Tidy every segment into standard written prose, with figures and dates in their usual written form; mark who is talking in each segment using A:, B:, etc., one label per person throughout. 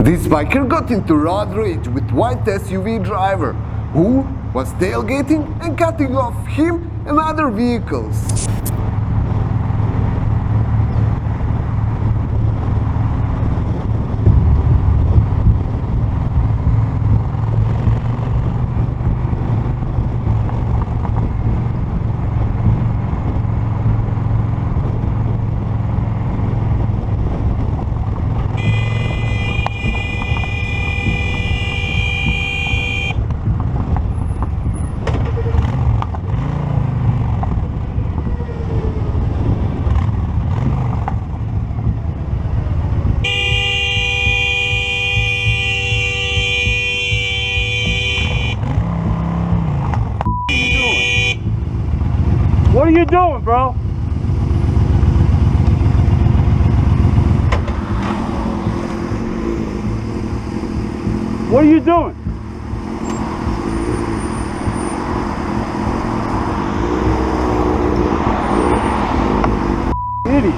A: This biker got into road rage with white SUV driver, who was tailgating and cutting off him and other vehicles.
B: What are you doing, bro? What are you doing? Idiot.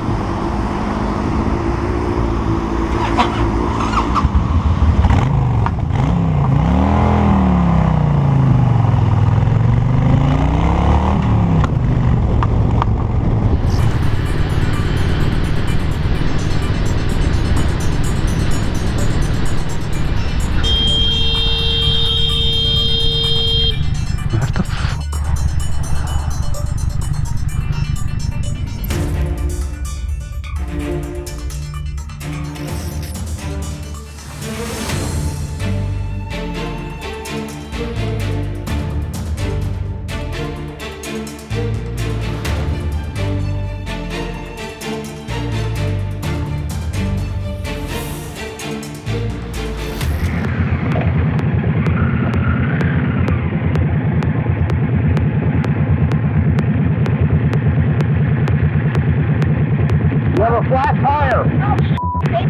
C: You have a flat tire.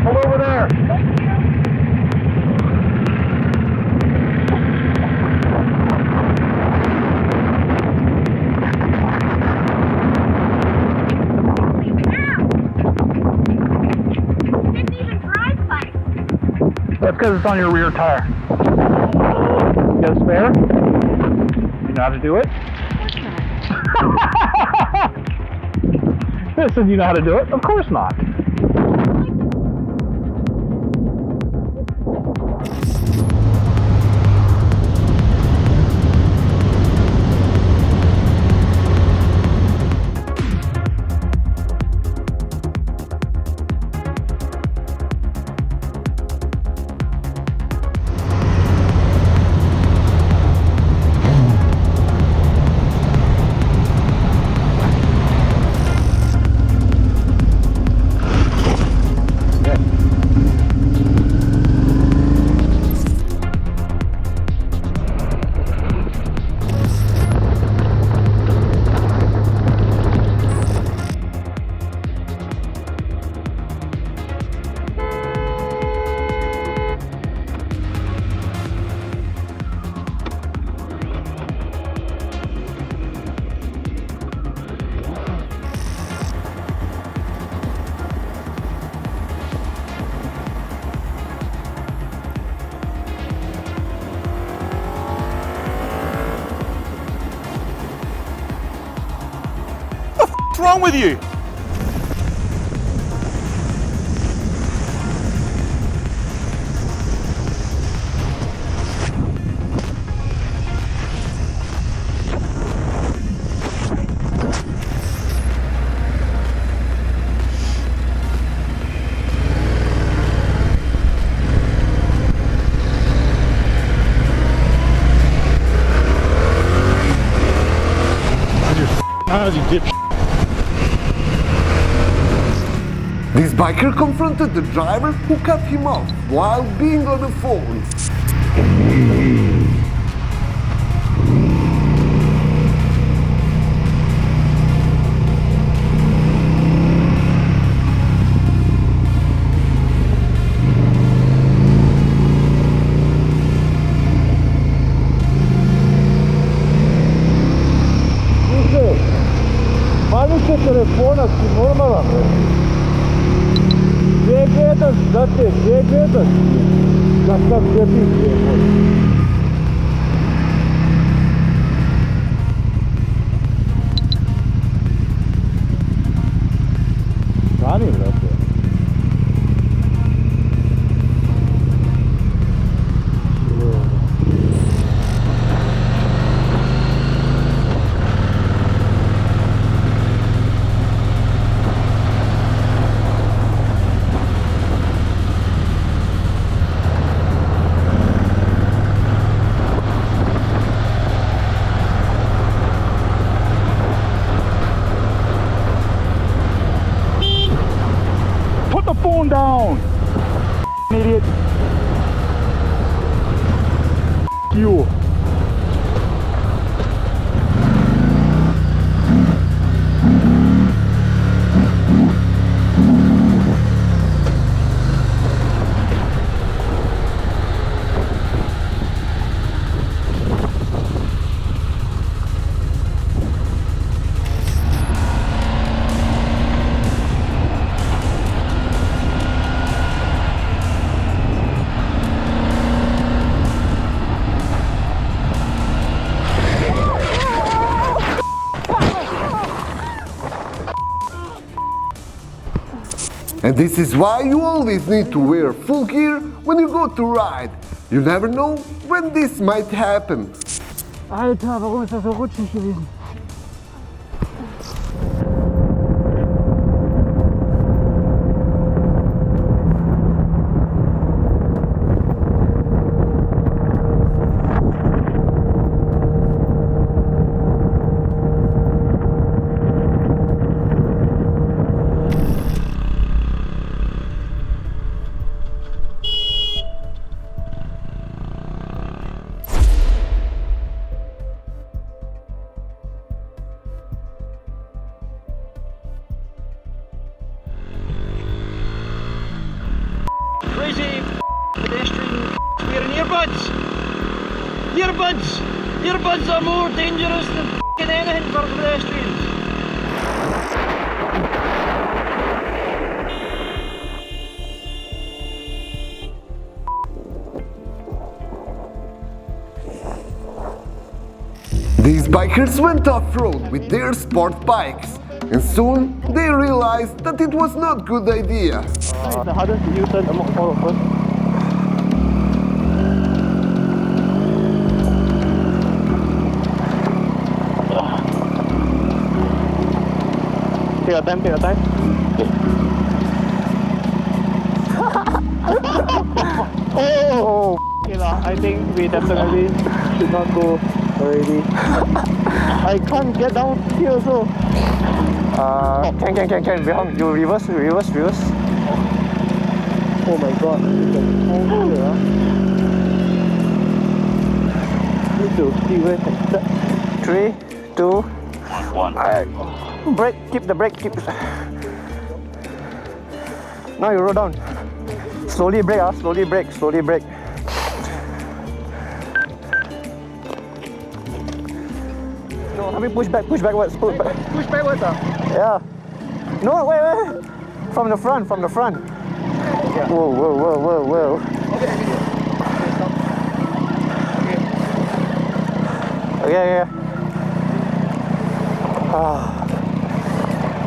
C: Pull over there.
D: Didn't even drive bike.
C: That's because it's on your rear tire. You got a spare? You know how to do it? Listen, you know how to do it? Of course not.
B: What's wrong with you? How's you dip?
A: This biker confronted the driver who cut him off while being on the phone.
B: Mali se telefona si normalno. GripRipperz, that's it, GripRipperz. That's not GripRipperz. Han är väl uppe. Put the phone down, idiot. You.
A: And this is why you always need to wear full gear when you go to ride. You never know when this might happen.
B: Alter, warum ist das so rutschig gewesen?
D: Crazy pedestrian wearing earbuds. Earbuds! Earbuds are more dangerous than anything for pedestrians.
A: These bikers went off-road with their sport bikes, and soon they realized that it was not good idea.
C: The hardest U-turn among all of us. Take your time, take your time. Oh! Okay lah, I think we definitely should not go already. I can't get down here also. Can. Behind you, reverse. Oh my god, it's a whole here. Need to see where to start. 3, 2, 1. Brake, keep the brake, keep. Now you roll down. Slowly brake, slowly brake. No, let me push backwards. Push backwards, Yeah. No, wait. From the front. Yeah. Whoa. Okay.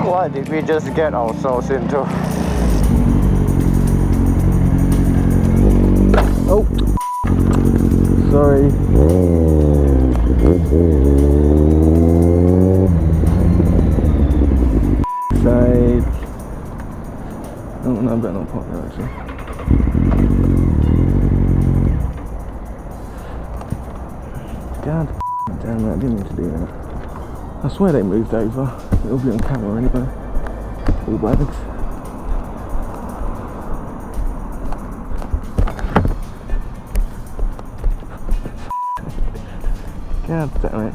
C: What did we just get ourselves into? Oh, sorry. Side. No, I've got no point there actually. God damn it, I didn't mean to do that. I swear they moved over. It'll be on camera anyway. All bags. God damn it.